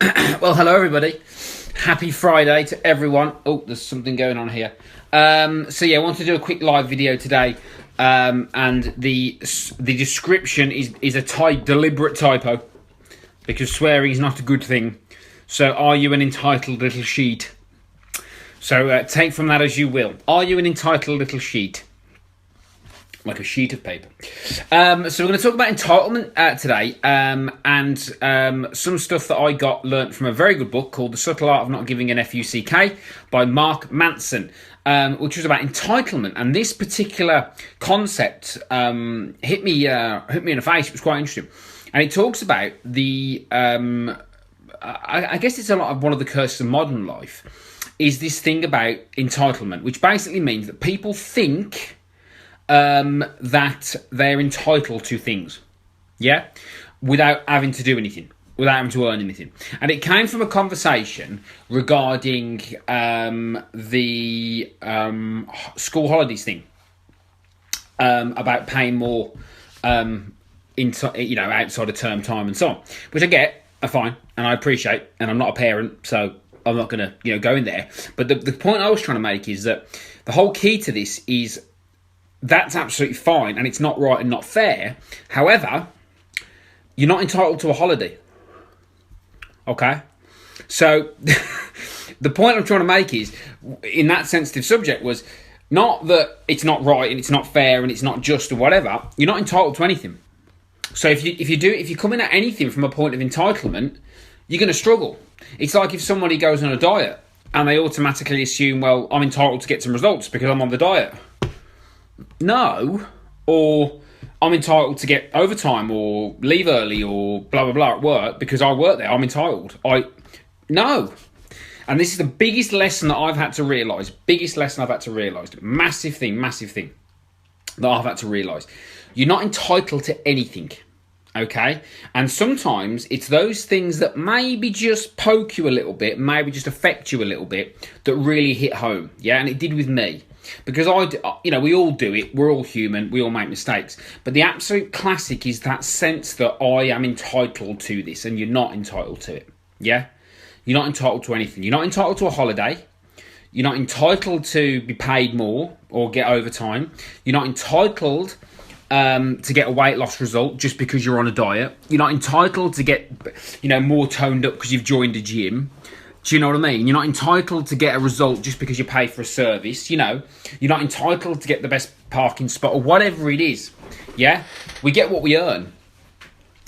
Well, hello everybody. Happy Friday to everyone. Oh, there's something going on here. So yeah, I want to do a quick live video today, and the description is a deliberate typo because swearing is not a good thing. So, are you an entitled little sheet? So take from that as you will. Are you an entitled little sheet? Like a sheet of paper. So we're going to talk about entitlement today, and some stuff that I learnt from a very good book called The Subtle Art of Not Giving an Fuck by Mark Manson, which was about entitlement. And this particular concept hit me in the face. It was quite interesting, and it talks about the I guess it's a lot of one of the curses of modern life is this thing about entitlement, which basically means that people think that they're entitled to things, yeah, without having to do anything, without having to earn anything. And it came from a conversation regarding the school holidays thing, about paying more, outside of term time and so on, which I get, are fine, and I appreciate, and I'm not a parent, so I'm not going to go in there. But the point I was trying to make is that the whole key to this is that's absolutely fine, and it's not right and not fair. However, you're not entitled to a holiday. Okay? So, the point I'm trying to make is, in that sensitive subject, was not that it's not right and it's not fair and it's not just or whatever. You're not entitled to anything. So if you come in at anything from a point of entitlement, you're going to struggle. It's like if somebody goes on a diet and they automatically assume, well, I'm entitled to get some results because I'm on the diet. No, or I'm entitled to get overtime or leave early or blah, blah, blah at work because I work there. I'm entitled. No. And this is the biggest lesson that I've had to realise. Massive thing that I've had to realise. You're not entitled to anything, okay? And sometimes it's those things that maybe just poke you a little bit, maybe just affect you a little bit, that really hit home, yeah? And it did with me. Because we all do it. We're all human. We all make mistakes. But the absolute classic is that sense that I am entitled to this, and you're not entitled to it. Yeah, you're not entitled to anything. You're not entitled to a holiday. You're not entitled to be paid more or get overtime. You're not entitled to get a weight loss result just because you're on a diet. You're not entitled to get more toned up because you've joined a gym. Do you know what I mean? You're not entitled to get a result just because you pay for a service, You're not entitled to get the best parking spot or whatever it is, yeah? We get what we earn.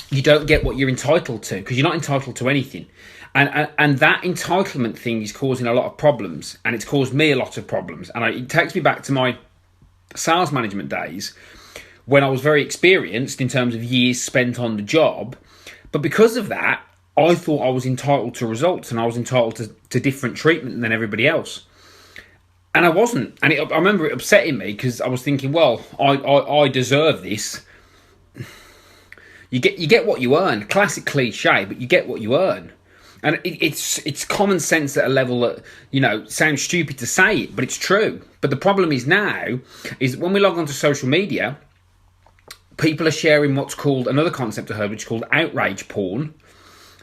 You don't get what you're entitled to because you're not entitled to anything. And that entitlement thing is causing a lot of problems, and it's caused me a lot of problems. And it takes me back to my sales management days when I was very experienced in terms of years spent on the job. But because of that, I thought I was entitled to results and I was entitled to different treatment than everybody else. And I wasn't. And I remember it upsetting me because I was thinking, well, I deserve this. You get what you earn. Classic cliche, but you get what you earn. And it's common sense at a level that, sounds stupid to say it, but it's true. But the problem is now, is when we log onto social media, people are sharing what's called, another concept I heard, which is called outrage porn.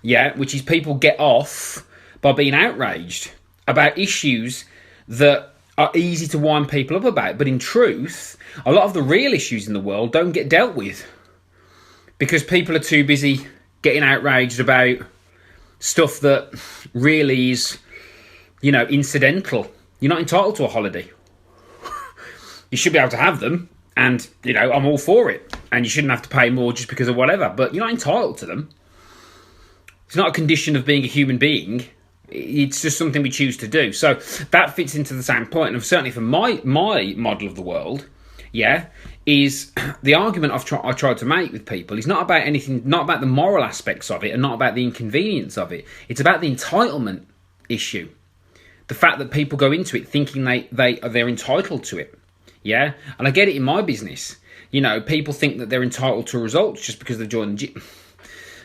Yeah, which is people get off by being outraged about issues that are easy to wind people up about. But in truth, a lot of the real issues in the world don't get dealt with because people are too busy getting outraged about stuff that really is, incidental. You're not entitled to a holiday. You should be able to have them, and, I'm all for it. And you shouldn't have to pay more just because of whatever, but you're not entitled to them. It's not a condition of being a human being. It's just something we choose to do. So that fits into the same point. And certainly for my model of the world, yeah, is the argument I tried to make with people is not about anything, not about the moral aspects of it and not about the inconvenience of it. It's about the entitlement issue. The fact that people go into it thinking they're entitled to it. Yeah. And I get it in my business. People think that they're entitled to results just because they've joined the gym.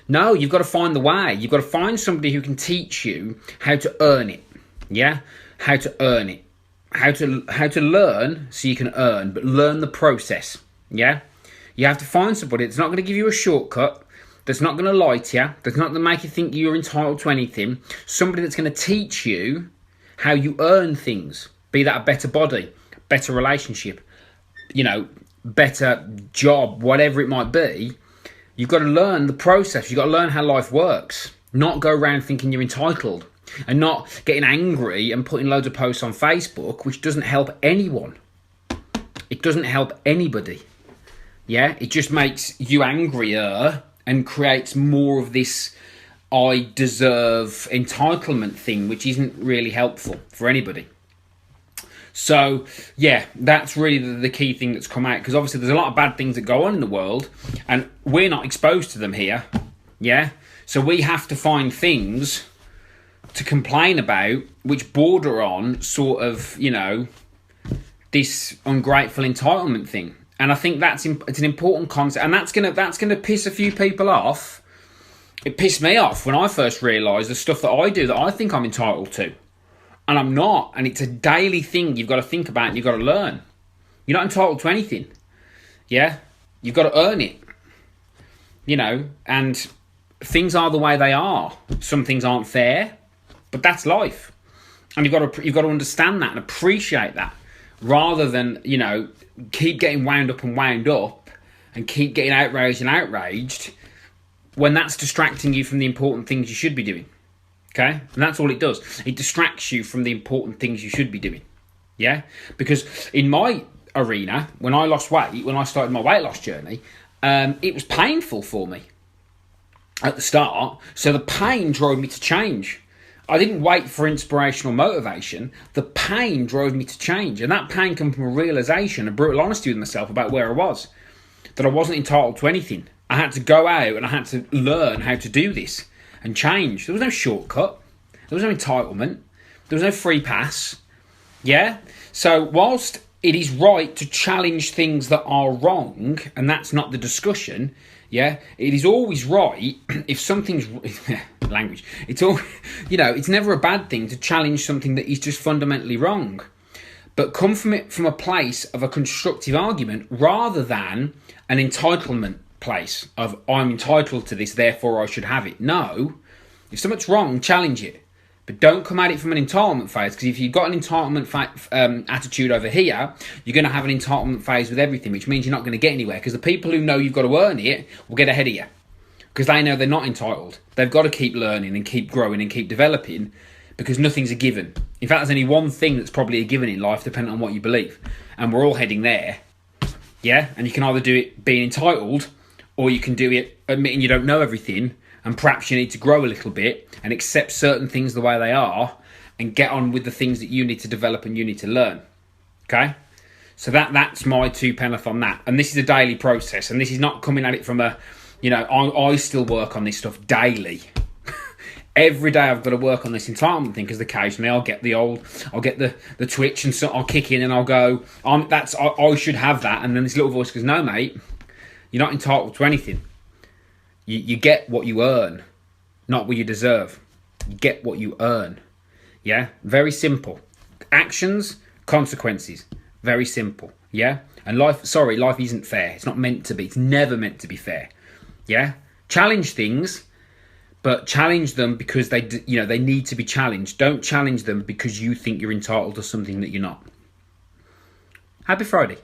No, you've got to find the way. You've got to find somebody who can teach you how to earn it. Yeah? How to earn it. How to learn so you can earn, but learn the process. Yeah? You have to find somebody that's not going to give you a shortcut. that's not going to lie to you, that's not going to make you think you're entitled to anything, somebody that's going to teach you how you earn things, be that a better body, better relationship, better job, whatever it might be. You've got to learn the process. You've got to learn how life works, not go around thinking you're entitled and not getting angry and putting loads of posts on Facebook, which doesn't help anyone. It doesn't help anybody. Yeah, it just makes you angrier and creates more of this I deserve entitlement thing, which isn't really helpful for anybody. So, yeah, that's really the key thing that's come out, because obviously there's a lot of bad things that go on in the world, and we're not exposed to them here, yeah? So we have to find things to complain about which border on sort of, this ungrateful entitlement thing. And I think it's an important concept, and that's gonna piss a few people off. It pissed me off when I first realised the stuff that I do that I think I'm entitled to. And I'm not. And it's a daily thing you've got to think about and you've got to learn. You're not entitled to anything. Yeah? You've got to earn it. And things are the way they are. Some things aren't fair, but that's life. And you've got to understand that and appreciate that, rather than, keep getting wound up and keep getting outraged when that's distracting you from the important things you should be doing. Okay? And that's all it does. It distracts you from the important things you should be doing. Yeah? Because in my arena, when I lost weight, when I started my weight loss journey, it was painful for me at the start. So the pain drove me to change. I didn't wait for inspirational motivation. The pain drove me to change. And that pain came from a realisation, a brutal honesty with myself about where I was. That I wasn't entitled to anything. I had to go out and I had to learn how to do this and change. There was no shortcut. There was no entitlement. There was no free pass. Yeah? So whilst it is right to challenge things that are wrong, and that's not the discussion, yeah, it is always right if something's language. It's all, it's never a bad thing to challenge something that is just fundamentally wrong, but come from it from a place of a constructive argument rather than an entitlement place of I'm entitled to this, therefore I should have it. No, if something's wrong, challenge it, but don't come at it from an entitlement phase, because if you've got an entitlement attitude over here, you're going to have an entitlement phase with everything, which means you're not going to get anywhere, because the people who know you've got to earn it will get ahead of you, because they know they're not entitled. They've got to keep learning and keep growing and keep developing, because nothing's a given. In fact, there's only one thing that's probably a given in life, depending on what you believe, and we're all heading there. Yeah, and you can either do it being entitled, or you can do it admitting you don't know everything, and perhaps you need to grow a little bit and accept certain things the way they are and get on with the things that you need to develop and you need to learn. Okay? So that's my 2 pence on that. And this is a daily process, and this is not coming at it from a, I still work on this stuff daily. Every day I've got to work on this entitlement thing, because occasionally I'll get the twitch, and so I'll kick in and I'll go, I should have that. And then this little voice goes, no, mate, you're not entitled to anything. You get what you earn, not what you deserve. You get what you earn. Yeah? Very simple. Actions, consequences. Very simple. Yeah? And life isn't fair. It's not meant to be. It's never meant to be fair. Yeah? Challenge things, but challenge them because they need to be challenged. Don't challenge them because you think you're entitled to something that you're not. Happy Friday.